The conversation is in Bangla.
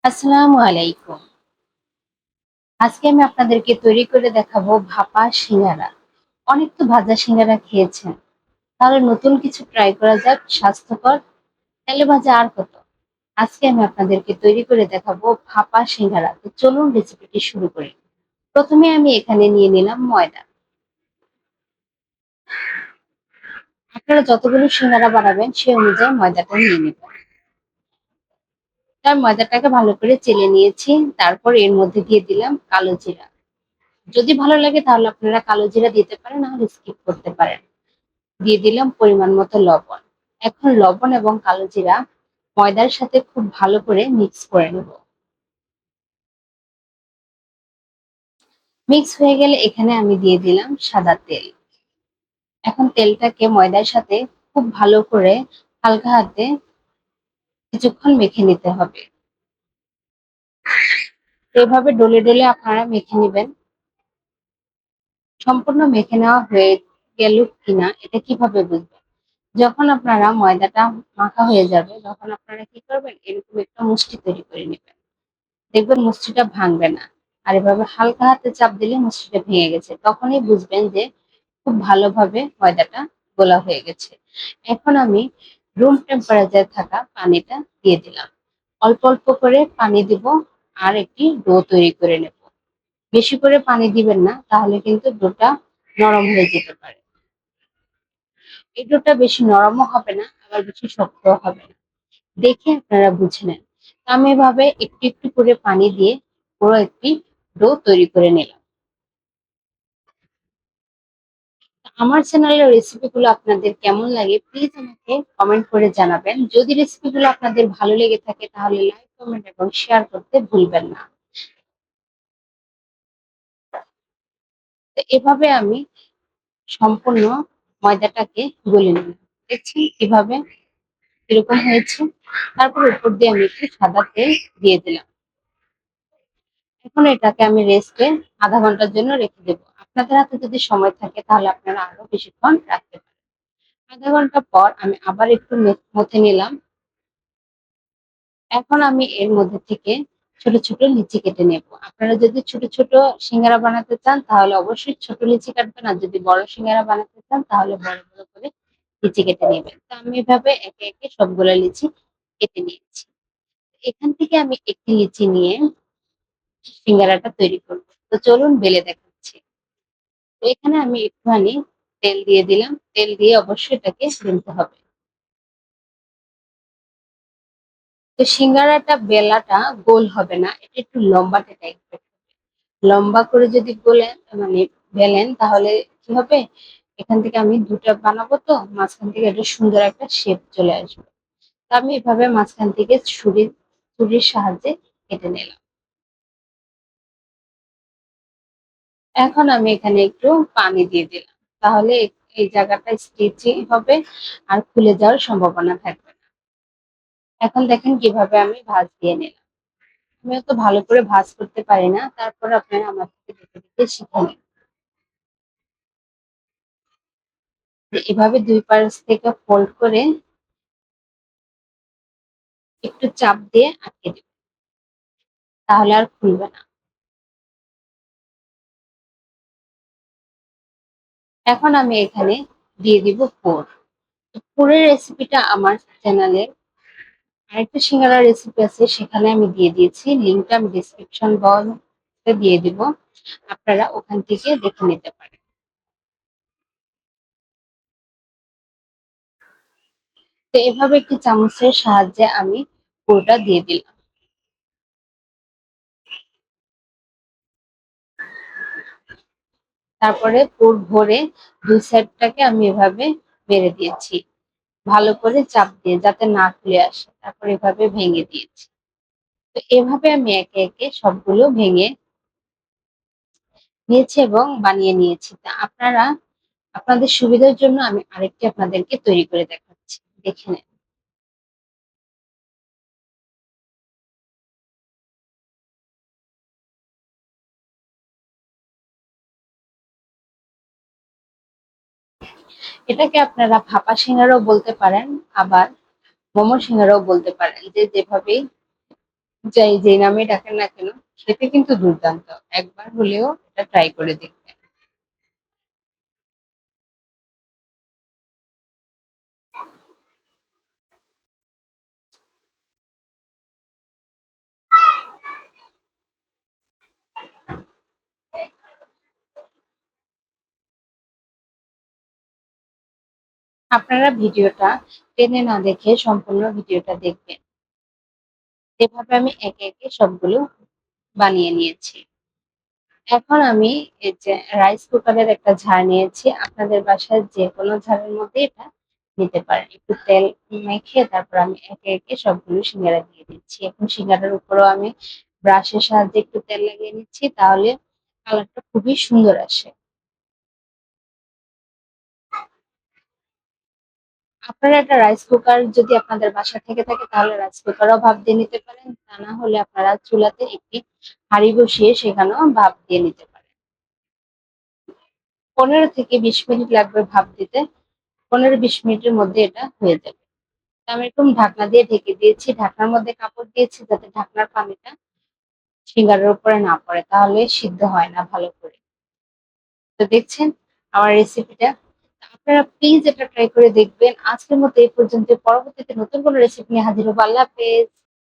আসসালামু আলাইকুম। আজকে আমি আপনাদেরকে তৈরি করে দেখাবো ভাপা সিঙ্গারা। অনেক তো ভাজা সিঙ্গারা খেয়েছেন। তাহলে নতুন কিছু ট্রাই করা যাক, স্বাস্থ্যকর তেলে ভাজা আর কত। আজকে আমি আপনাদেরকে তৈরি করে দেখাবো ভাপা সিঙ্গারা। তো চলুন রেসিপিটি শুরু করি। প্রথমে আমি এখানে নিয়ে নিলাম ময়দা। আপনারা যতগুলো সিঙ্গারা বানাবেন সেই অনুযায়ী ময়দাটা নিয়ে নেবেন। তার ময়দাটাকে ভালো করে চেলে নিয়েছি। তারপর এর মধ্যে দিয়ে দিলাম কালো জিরা। যদি ভালো লাগে তাহলে আপনারা কালো জিরা দিতে পারেন, নাহলে স্কিপ করতে পারেন। দিয়ে দিলাম পরিমাণ মতো লবণ। এখন লবণ এবং কালো জিরা ময়দার সাথে খুব ভালো করে মিক্স করে নেব। মিক্স হয়ে গেলে এখানে আমি দিয়ে দিলাম সাদা তেল। এখন তেলটাকে ময়দার সাথে খুব ভালো করে হালকা হাতে কিছুক্ষণ মেখে নিতে হবে। এভাবে ডলে ডলে আপনারা মেখে নেবেন। সম্পূর্ণ মেখে নেওয়া হয়ে গেল কিনা এটা কিভাবে বুঝবেন? যখন আপনারা ময়দাটা মাখা হয়ে যাবে তখন আপনারা কি করবেন, এরকম একটা মুষ্টি তৈরি করে নেবেন। দেখবেন মুষ্টিটা ভাঙবে না। আর এভাবে হালকা হাতে চাপ দিলে মুষ্টিটা ভেঙে গেছে, তখনই বুঝবেন যে খুব ভালোভাবে ময়দাটা গোলা হয়ে গেছে। এখন আমি রুম টেম্পারেচার থাকা পানিটা দিয়ে দিলাম। অল্প অল্প করে পানি দিব আর একটি ডো তৈরি করে নেব। বেশি করে পানি দিবেন না, তাহলে কিন্তু ডোটা নরম হয়ে যেতে পারে। এই ডোটা বেশি নরমও হবে না, আবার বেশি শক্তও হবে না। দেখে আপনারা বুঝে নেন। আমি এভাবে একটু একটু করে পানি দিয়ে পুরো একটি ডো তৈরি করে নিলাম। আমার চ্যানেলের রেসিপিগুলো আপনাদের কেমন লাগে প্লিজ আমাকে কমেন্ট করে জানাবেন। যদি রেসিপিগুলো আপনাদের ভালো লেগে থাকে তাহলে লাইক, কমেন্ট এবং শেয়ার করতে ভুলবেন না। তো এভাবে আমি সম্পূর্ণ ময়দাটাকে গলে নিলাম। দেখছি কিভাবে এরকম হয়েছে। তারপর উপর দিয়ে আমি একটু সাদা তেল দিয়ে দিলাম। এখন এটাকে আমি রেস্টে আধা ঘন্টার জন্য রেখে দেবো। আপনাদের হাতে যদি সময় থাকে তাহলে আপনারা আরো বেশিক্ষণ রাখতে পারেন। আধা ঘন্টা পর আমি আবার একটু মথে নিলাম। এখন আমি এর মধ্যে থেকে ছোট ছোট লিচি কেটে নেব। আপনারা যদি ছোট ছোট সিঙ্গারা বানাতে চান তাহলে অবশ্যই ছোট লিচি কাটবেন, আর যদি বড় সিঙ্গারা বানাতে চান তাহলে বড় বড় করে লিচি কেটে নেবেন। তো আমি এভাবে একে একে সবগুলো লিচি কেটে নিয়েছি। এখান থেকে আমি একটি লিচি নিয়ে সিঙ্গারাটা তৈরি করব। তো চলুন বেলে দেখাচ্ছি। তো এখানে আমি একটুখানি তেল দিয়ে দিলাম। তেল দিয়ে অবশ্যই এটাকে বেলতে হবে। তো সিঙ্গারাটা বেলাটা গোল হবে না, এটা একটু লম্বাটে টাইপের। লম্বা করে যদি মানে বেলেন তাহলে কি হবে, এখান থেকে আমি দুটো বানাবো তো মাঝখান থেকে একটা সুন্দর একটা শেপ চলে আসবে। তো আমি এভাবে মাঝখান থেকে ছুরির সাহায্যে কেটে নিলাম। এখন আমি এখানে একটু পানি দিয়ে দিলাম, তাহলে এই জায়গাটা স্টিচি হবে আর খুলে যাওয়ার সম্ভাবনা থাকবে না। এখন দেখেন কিভাবে আমি ভাঁজ দিয়ে নিলাম। আমি অত ভালো করে ভাঁজ করতে পারি না, তারপর আপনারা আমার থেকে দেখে দেখে শিখে নিন। এভাবে দুই পাশ থেকে ফোল্ড করে একটু চাপ দিয়ে আটকে দিবেন, তাহলে আর খুলবে না। এখন আমি এখানে দিয়ে দিব পুর। পুরের রেসিপিটা আমার চ্যানেলে আরেকটা সিঙ্গারার রেসিপি আছে, সেখানে আমি দিয়ে দিয়েছি। লিঙ্কটা আমি ডিসক্রিপশন বক্সে দিয়ে দিব, আপনারা ওখান থেকে দেখে নিতে পারেন। তো এভাবে একটি চামচের সাহায্যে আমি পুরটা দিয়ে দিলাম। তারপরে পুর ভরে দুই সাইডটাকে আমি এভাবে বেড়ে দিয়েছি, ভালো করে চাপ দিয়ে যাতে না খুলে আসে। তারপর এভাবে ভেঙে দিয়েছি। তো এভাবে আমি একে একে সবগুলো ভেঙে নিয়েছি এবং বানিয়ে নিয়েছি। তা আপনারা আপনাদের সুবিধার জন্য আমি আরেকটি আপনাদেরকে তৈরি করে দেখাচ্ছি, দেখে নেন। এটাকে আপনারা ভাপা সিঙ্গারাও বলতে পারেন, আবার মোমো সিঙ্গারাও বলতে পারেন, যে যেভাবেই যাই যে নামে ডাকেন না কেন, খেতে কিন্তু দুর্দান্ত। একবার হলেও এটা ট্রাই করে দেখবেন। আপনারা ভিডিওটা টেনে না দেখে সম্পূর্ণ ভিডিওটা দেখবেন। এভাবে আমি একে, একে সবগুলো বানিয়ে নিয়েছি। এখন আমি এই যে রাইস কুকারের একটা ঝাড় নিয়েছি। আপনাদের বাসায় যেকোনো ঝাড়ের মধ্যে এটা নিতে পারেন। একটু তেল মেখে তারপর আমি একে, একে সবগুলো সিঙ্গারা দিয়ে দিচ্ছি। এখন সিঙ্গারার উপরেও আমি ব্রাশের সাহায্যে একটু তেল লাগিয়ে নিচ্ছি, তাহলে কালারটা খুবই সুন্দর আসে। আপনারা একটা রাইস কুকার যদি আপনাদের বাসায় থেকে থাকে তাহলে রাইস কুকারেও ভাপ দিয়ে নিতে পারেন। তা না হলে আপনারা চুলাতে একটি হাঁড়ি বসিয়ে সেখানেও ভাপ দিয়ে নিতে পারেন। ১৫ থেকে ২০ মিনিট লাগবে ভাপ দিতে। ১৫-২০ মিনিটের মধ্যে এটা হয়ে যাবে। তো আমি এরকম ঢাকনা দিয়ে ঢেকে দিয়েছি। ঢাকনার মধ্যে কাপড় দিয়েছি যাতে ঢাকনার পানিটা সিঙ্গারের উপরে না পড়ে, তাহলে সিদ্ধ হয় না ভালো করে। তো দেখছেন আমার রেসিপিটা। আপনারা প্লিজ এটা ট্রাই করে দেখবেন। আজকের মতো এই পর্যন্ত। পরবর্তীতে নতুন কোনো রেসিপি নিয়ে হাজির হবো। আল্লাহ হাফেজ।